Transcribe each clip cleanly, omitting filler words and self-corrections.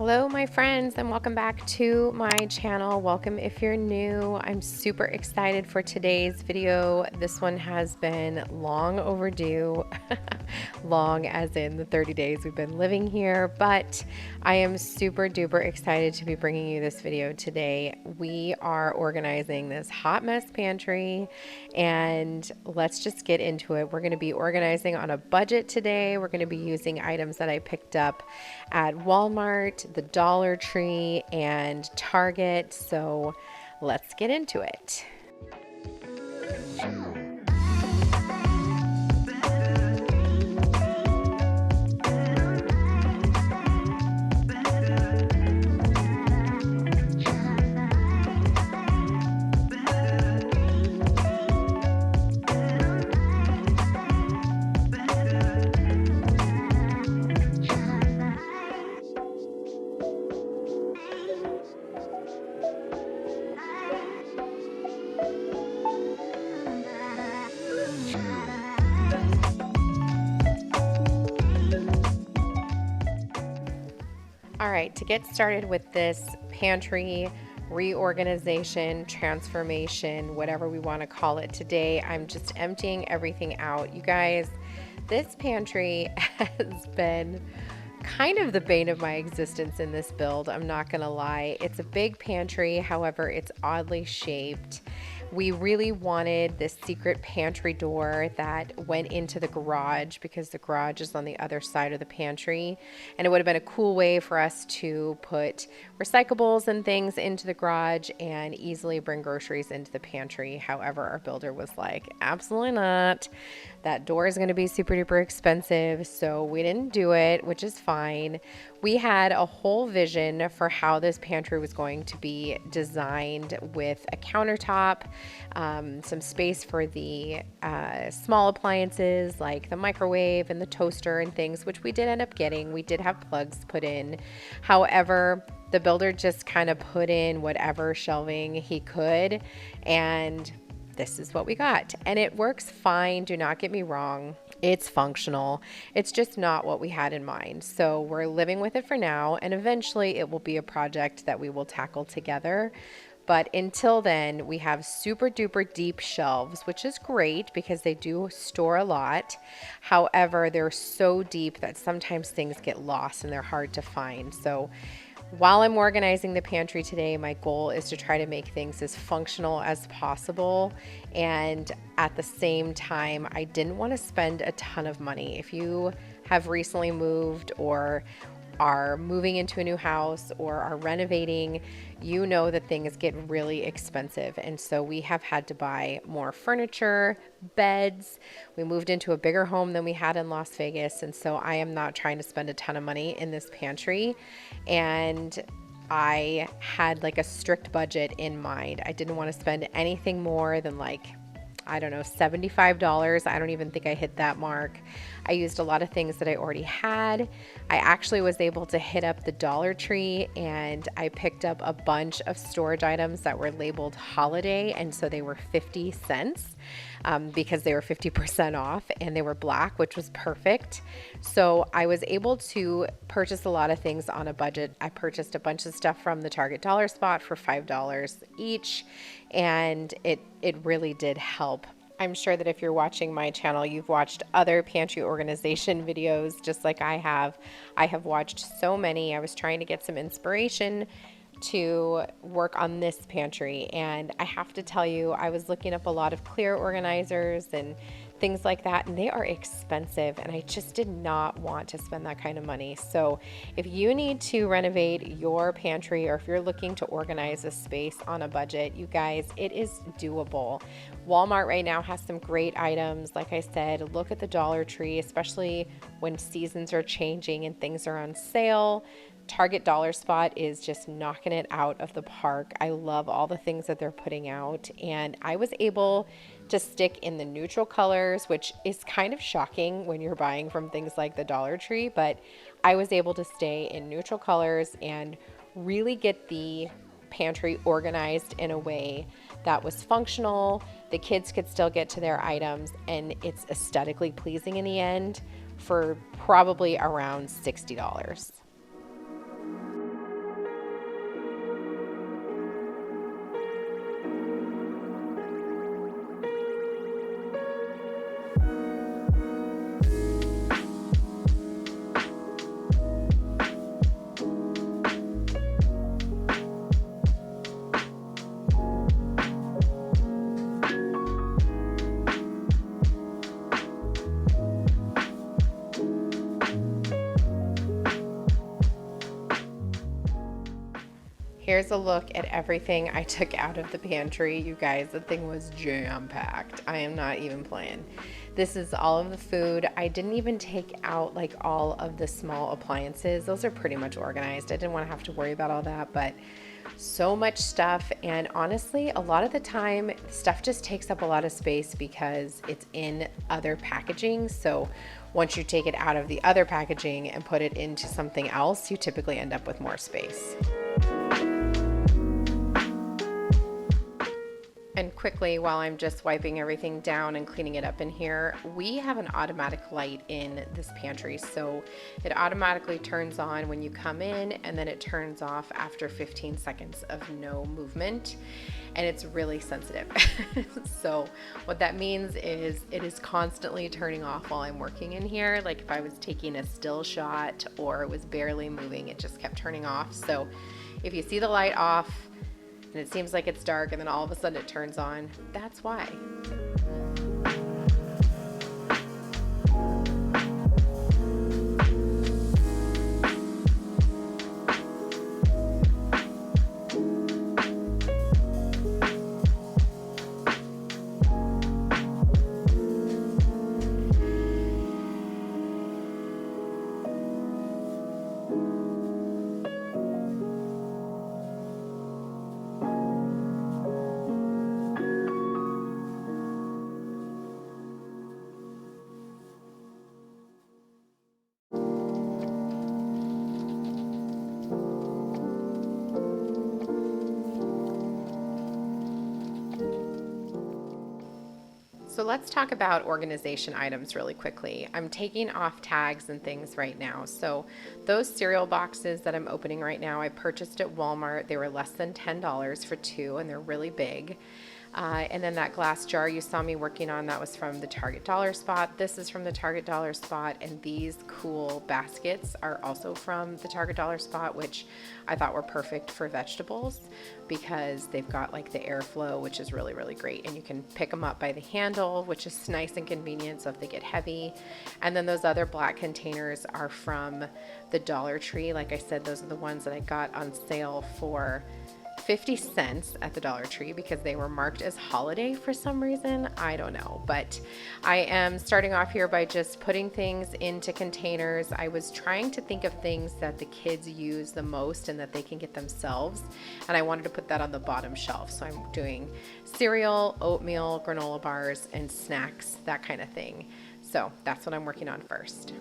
Hello my friends, and welcome back to my channel. Welcome if you're new. I'm super excited for today's video. This one has been long overdue. Long as in the 30 days we've been living here, but I am super duper excited to be bringing you this video today. We are organizing this hot mess pantry, and let's just get into it. We're going to be organizing on a budget today. We're going to be using items that I picked up at Walmart, the Dollar Tree, and Target. So let's get into it. All right, to get started with this pantry reorganization, transformation, whatever we want to call it today, I'm just emptying everything out. You guys, this pantry has been kind of the bane of my existence in this build. I'm not gonna lie. It's a big pantry, however, it's oddly shaped. We really wanted this secret pantry door that went into the garage because the garage is on the other side of the pantry, and it would have been a cool way for us to put recyclables and things into the garage and easily bring groceries into the pantry. However, our builder was like, absolutely not. That door is going to be super duper expensive, so we didn't do it, which is fine. We had a whole vision for how this pantry was going to be designed, with a countertop, some space for the small appliances like the microwave and the toaster and things, which we did end up getting. We did have plugs put in. However, the builder just kind of put in whatever shelving he could, and this is what we got. And it works fine. Do not get me wrong. It's functional. It's just not what we had in mind. So we're living with it for now, and eventually it will be a project that we will tackle together. But until then, we have super duper deep shelves, which is great because they do store a lot. However, they're so deep that sometimes things get lost and they're hard to find. So while I'm organizing the pantry today, my goal is to try to make things as functional as possible. And at the same time, I didn't want to spend a ton of money. If you have recently moved or are moving into a new house or are renovating, you know that things get really expensive. And so we have had to buy more furniture, beds. We moved into a bigger home than we had in Las Vegas. And so I am not trying to spend a ton of money in this pantry. And I had like a strict budget in mind. I didn't want to spend anything more than I don't know, $75. I don't even think I hit that mark. I used a lot of things that I already had. I actually was able to hit up the Dollar Tree, and I picked up a bunch of storage items that were labeled holiday, and so they were 50 cents because they were 50% off, and they were black, which was perfect. So I was able to purchase a lot of things on a budget. I purchased a bunch of stuff from the Target dollar spot for $5 each, and it really did help. I'm sure that if you're watching my channel, you've watched other pantry organization videos just like I have. I have watched so many. I was trying to get some inspiration to work on this pantry, and I have to tell you, I was looking up a lot of clear organizers and things like that, and they are expensive, and I just did not want to spend that kind of money. So if you need to renovate your pantry, or if you're looking to organize a space on a budget, you guys, it is doable. Walmart right now has some great items. Like I said, look at the Dollar Tree, especially when seasons are changing and things are on sale. Target dollar spot is just knocking it out of the park. I love all the things that they're putting out, and I was able to stick in the neutral colors, which is kind of shocking when you're buying from things like the Dollar Tree, but I was able to stay in neutral colors and really get the pantry organized in a way that was functional. The kids could still get to their items, and it's aesthetically pleasing in the end for probably around $60. Here's a look at everything I took out of the pantry. You guys, the thing was jam-packed. I am not even playing. This is all of the food. I didn't even take out like all of the small appliances. Those are pretty much organized. I didn't want to have to worry about all that, but so much stuff. And honestly, a lot of the time, stuff just takes up a lot of space because it's in other packaging. So once you take it out of the other packaging and put it into something else, you typically end up with more space. And quickly, while I'm just wiping everything down and cleaning it up in here, we have an automatic light in this pantry. So it automatically turns on when you come in, and then it turns off after 15 seconds of no movement. And it's really sensitive. So what that means is it is constantly turning off while I'm working in here. Like if I was taking a still shot or it was barely moving, it just kept turning off. So if you see the light off, and it seems like it's dark and then all of a sudden it turns on, that's why. So let's talk about organization items really quickly. I'm taking off tags and things right now. So those cereal boxes that I'm opening right now, I purchased at Walmart. They were less than $10 for 2, and they're really big. And then that glass jar you saw me working on, that was from the Target Dollar Spot. This is from the Target Dollar Spot, and these cool baskets are also from the Target Dollar Spot, which I thought were perfect for vegetables because they've got like the airflow, which is really, really great. And you can pick them up by the handle, which is nice and convenient so if they get heavy. And then those other black containers are from the Dollar Tree. Like I said, those are the ones that I got on sale for 50 cents at the Dollar Tree because they were marked as holiday for some reason. I don't know, but I am starting off here by just putting things into containers. I was trying to think of things that the kids use the most and that they can get themselves, and I wanted to put that on the bottom shelf. So I'm doing cereal, oatmeal, granola bars, and snacks, that kind of thing. So that's what I'm working on first.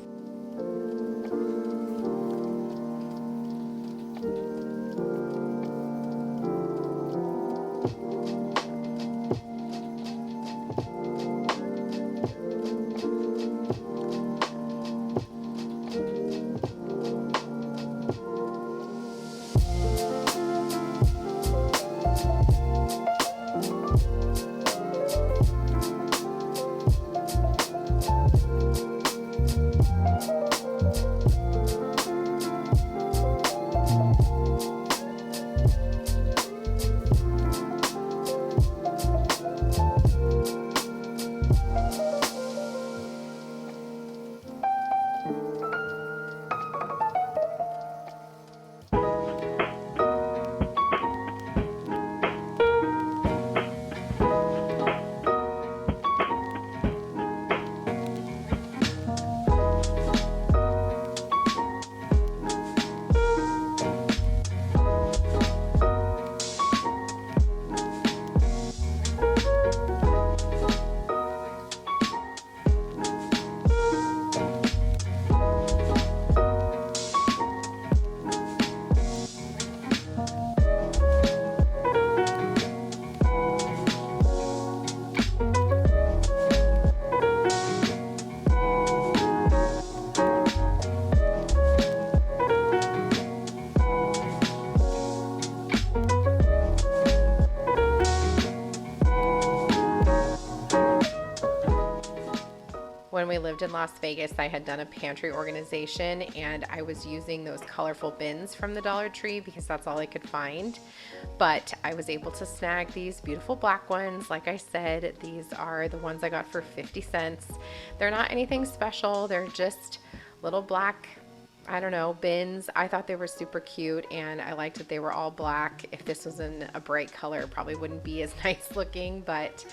When we lived in Las Vegas, I had done a pantry organization and I was using those colorful bins from the Dollar Tree because that's all I could find. But I was able to snag these beautiful black ones. Like I said, these are the ones I got for 50 cents. They're not anything special. They're just little black I don't know, bins. I thought they were super cute, and I liked that they were all black. If this was in a bright color, it probably wouldn't be as nice looking, but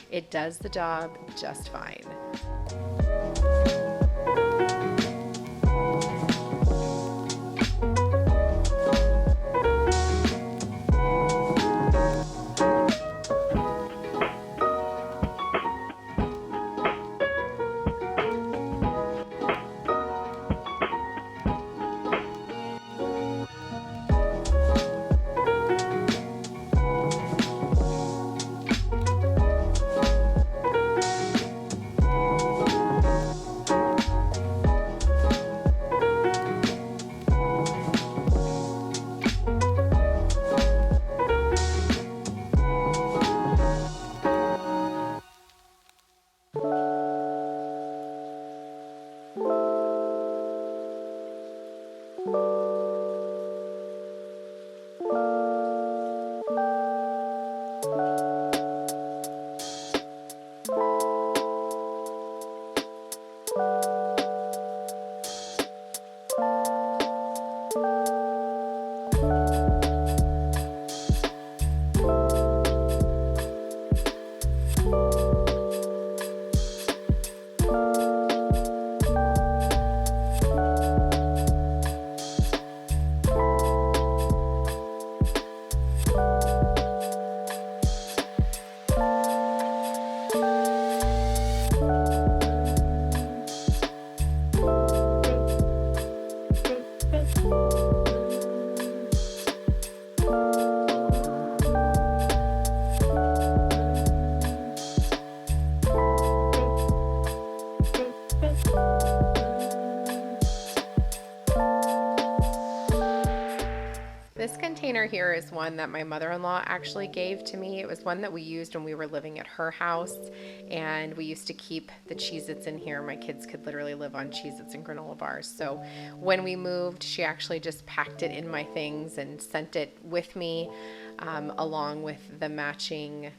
it does the job just fine. This container here is one that my mother-in-law actually gave to me. It was one that we used when we were living at her house, and we used to keep the Cheez-Its in here. My kids could literally live on Cheez-Its and granola bars. So when we moved, she actually just packed it in my things and sent it with me, along with the matching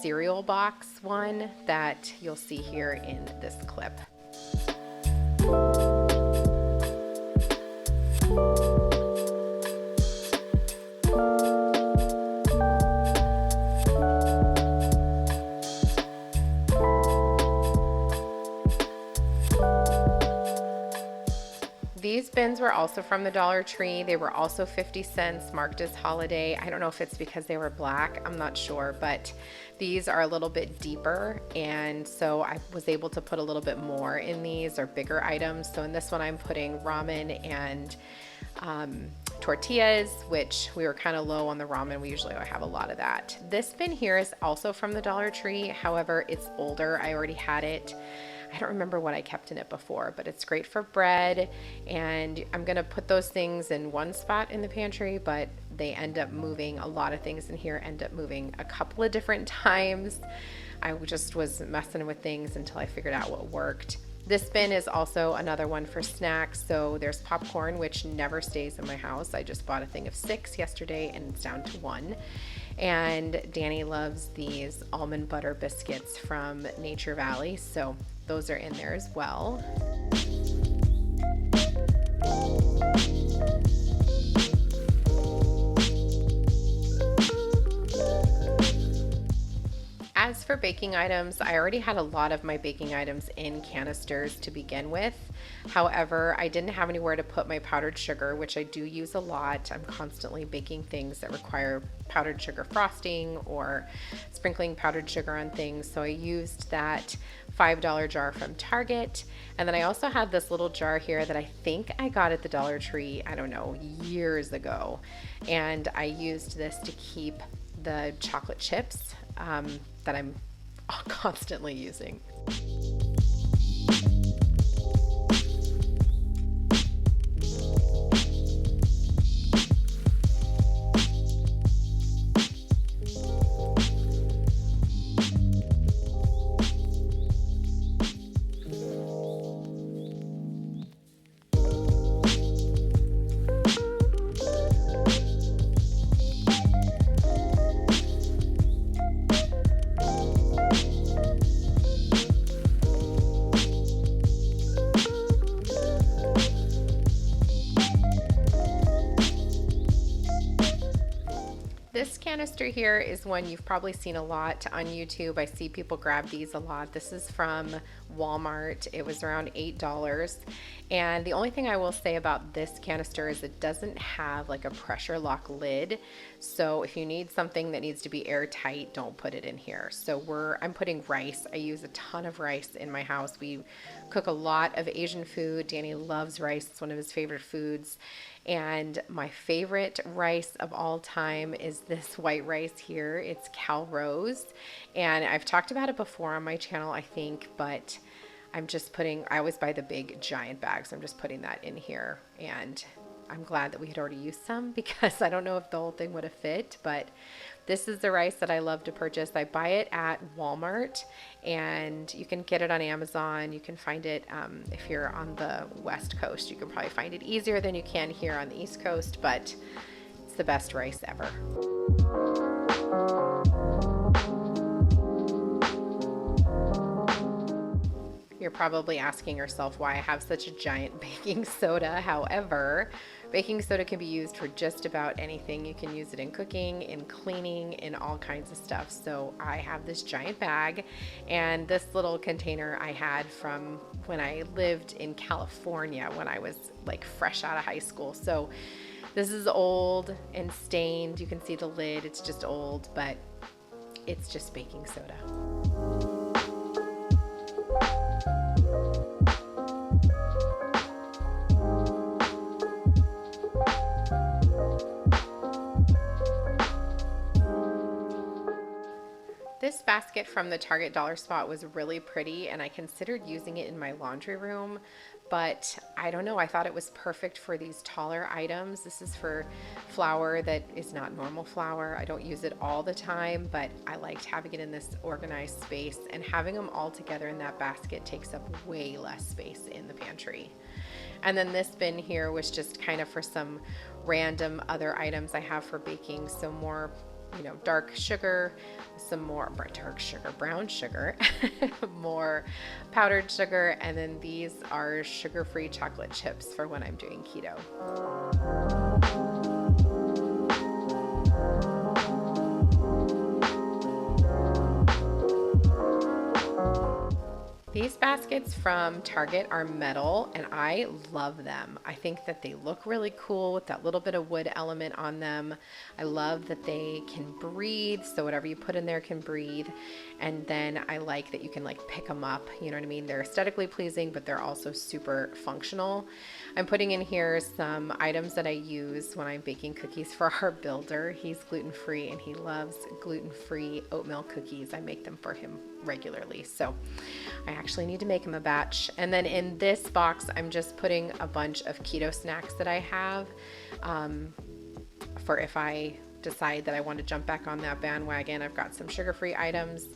cereal box one that you'll see here in this clip. These bins were also from the Dollar Tree. They were also 50 cents, marked as holiday. I don't know if it's because they were black, I'm not sure, but these are a little bit deeper, and so I was able to put a little bit more in these, or bigger items. So in this one I'm putting ramen and tortillas, which we were kind of low on the ramen. We usually have a lot of that. This bin here is also from the Dollar Tree. However, it's older. I already had it. I don't remember what I kept in it before, but it's great for bread, and I'm gonna put those things in one spot in the pantry, but they end up moving. A lot of things in here end up moving a couple of different times. I just was messing with things until I figured out what worked. This bin is also another one for snacks. So there's popcorn, which never stays in my house. I just bought a thing of 6 yesterday and it's down to 1. And Danny loves these almond butter biscuits from Nature Valley, so those are in there as well. As for baking items, I already had a lot of my baking items in canisters to begin with. However, I didn't have anywhere to put my powdered sugar, which I do use a lot. I'm constantly baking things that require powdered sugar frosting or sprinkling powdered sugar on things. So I used that $5 jar from Target. And then I also have this little jar here that I think I got at the Dollar Tree, I don't know, years ago. And I used this to keep the chocolate chips that I'm constantly using. canister here is one you've probably seen a lot on YouTube. I see people grab these a lot. This is from Walmart. It was around $8. And the only thing I will say about this canister is it doesn't have like a pressure lock lid. So if you need something that needs to be airtight, don't put it in here. So I'm putting rice. I use a ton of rice in my house. We cook a lot of Asian food. Danny loves rice. It's one of his favorite foods. And my favorite rice of all time is this white rice here. It's Cal Rose. And I've talked about it before on my channel, I think, but I always buy the big giant bags. I'm just putting that in here. And I'm glad that we had already used some because I don't know if the whole thing would have fit, but this is the rice that I love to purchase. I buy it at Walmart and you can get it on Amazon. You can find it if you're on the West Coast. You can probably find it easier than you can here on the East Coast, but it's the best rice ever. You're probably asking yourself why I have such a giant baking soda. However, baking soda can be used for just about anything. You can use it in cooking, in cleaning, in all kinds of stuff. So I have this giant bag, and this little container I had from when I lived in California when I was like fresh out of high school. So this is old and stained. You can see the lid. It's just old, but it's just baking soda. This basket from the Target dollar spot was really pretty and I considered using it in my laundry room, but I don't know, I thought it was perfect for these taller items. This is for flour that is not normal flour. I don't use it all the time, but I liked having it in this organized space, and having them all together in that basket takes up way less space in the pantry. And then this bin here was just kind of for some random other items I have for baking, so more dark sugar, some more brown sugar, more powdered sugar, and then these are sugar-free chocolate chips for when I'm doing keto. These baskets from Target are metal and I love them. I think that they look really cool with that little bit of wood element on them. I love that they can breathe, so whatever you put in there can breathe. And then I like that you can like pick them up, you know what I mean? They're aesthetically pleasing, but they're also super functional. I'm putting in here some items that I use when I'm baking cookies for our builder. He's gluten-free and he loves gluten-free oatmeal cookies. I make them for him regularly, so I actually need to make him a batch. And then in this box I'm just putting a bunch of keto snacks that I have for if I decide that I want to jump back on that bandwagon. I've got some sugar-free items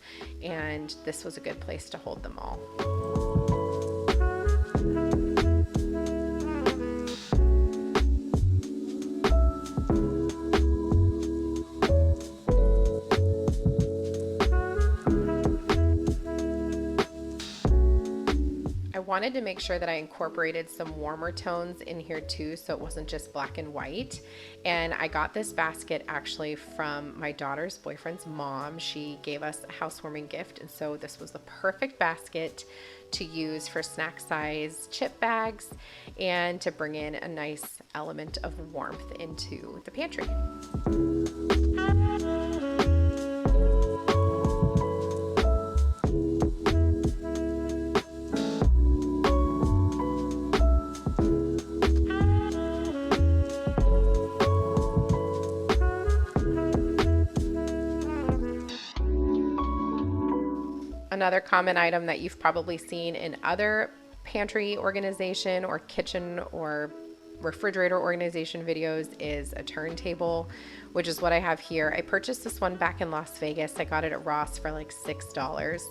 and this was a good place to hold them all. I wanted to make sure that I incorporated some warmer tones in here too, so it wasn't just black and white. And I got this basket actually from my daughter's boyfriend's mom. She gave us a housewarming gift, and so this was the perfect basket to use for snack size chip bags and to bring in a nice element of warmth into the pantry. Another common item that you've probably seen in other pantry organization or kitchen or refrigerator organization videos is a turntable, which is what I have here. I purchased this one back in Las Vegas. I got it at Ross for like $6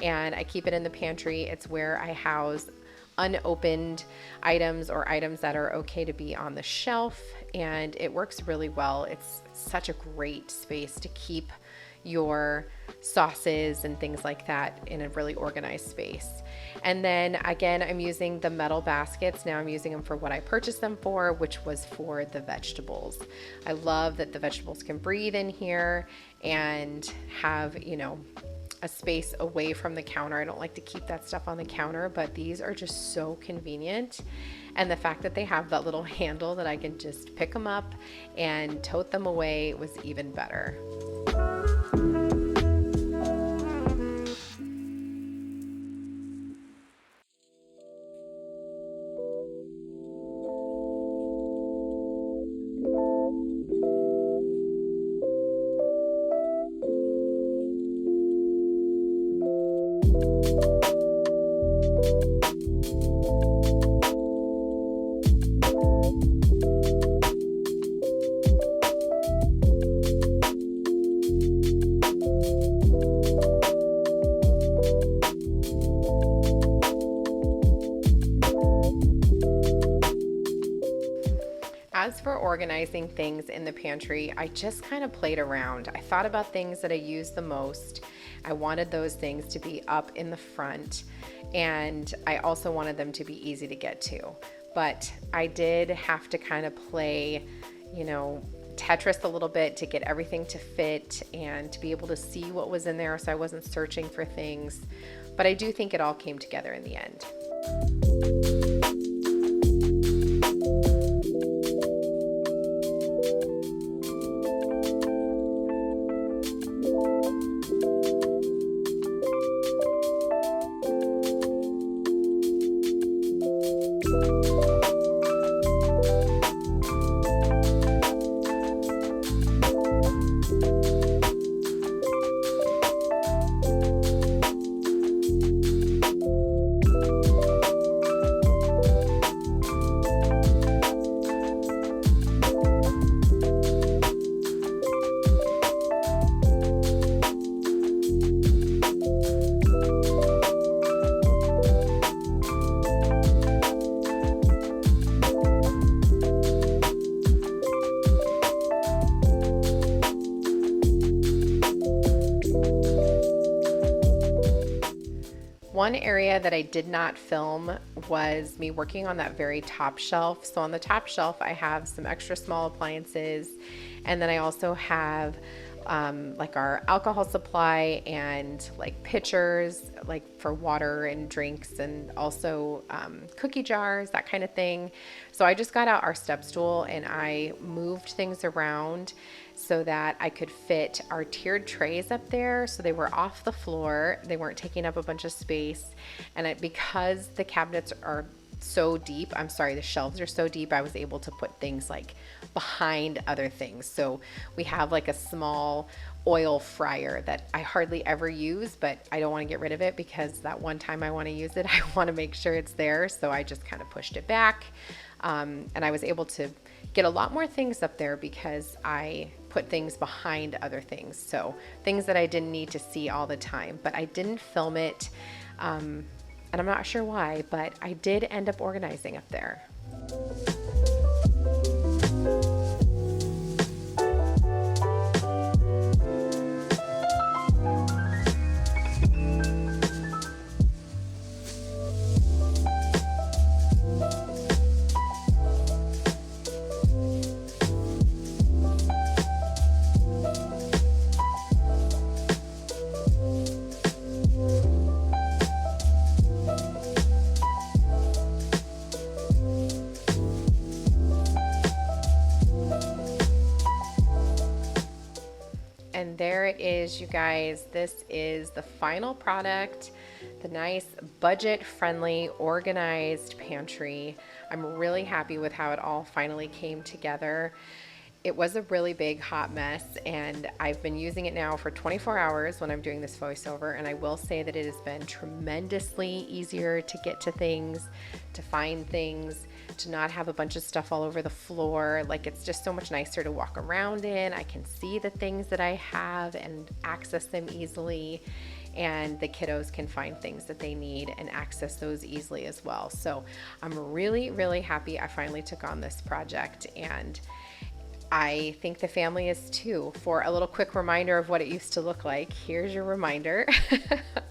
and I keep it in the pantry. It's where I house unopened items or items that are okay to be on the shelf, and it works really well. It's such a great space to keep your sauces and things like that in a really organized space. And then again, I'm using the metal baskets. Now I'm using them for what I purchased them for, which was for the vegetables. I love that the vegetables can breathe in here and have, a space away from the counter. I don't like to keep that stuff on the counter, but these are just so convenient. And the fact that they have that little handle that I can just pick them up and tote them away was even better. As for organizing things in the pantry, I just kind of played around. I thought about things that I use the most. I wanted those things to be up in the front, and I also wanted them to be easy to get to. But I did have to kind of play, Tetris a little bit to get everything to fit and to be able to see what was in there so I wasn't searching for things. But I do think it all came together in the end. One area that I did not film was me working on that very top shelf. So on the top shelf, I have some extra small appliances, and then I also have like our alcohol supply and like pitchers, like for water and drinks, and also cookie jars, that kind of thing. So I just got out our step stool and I moved things around so that I could fit our tiered trays up there. So they were off the floor. They weren't taking up a bunch of space. And because the cabinets are so deep, the shelves are so deep, I was able to put things like behind other things. So we have like a small oil fryer that I hardly ever use, but I don't want to get rid of it because that one time I want to use it, I want to make sure it's there. So I just kind of pushed it back. And I was able to get a lot more things up there because I put things behind other things. So things that I didn't need to see all the time, but I didn't film it. And I'm not sure why, but I did end up organizing up there. And there it is, you guys. This is the final product, the nice budget-friendly, organized pantry. I'm really happy with how it all finally came together. It was a really big hot mess, and I've been using it now for 24 hours when I'm doing this voiceover, and I will say that it has been tremendously easier to get to things, to find things, to not have a bunch of stuff all over the floor. Like, it's just so much nicer to walk around in. I can see the things that I have and access them easily, and the kiddos can find things that they need and access those easily as well. So I'm really, really happy I finally took on this project, and I think the family is too. For a little quick reminder of what it used to look like, here's your reminder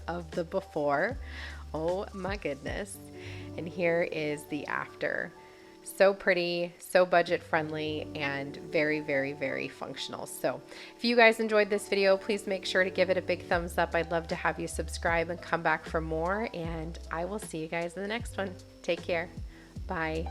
of the before. Oh my goodness. And here is the after. So pretty, so budget friendly, and very, very, very functional. So if you guys enjoyed this video, please make sure to give it a big thumbs up. I'd love to have you subscribe and come back for more, and I will see you guys in the next one. Take care. Bye.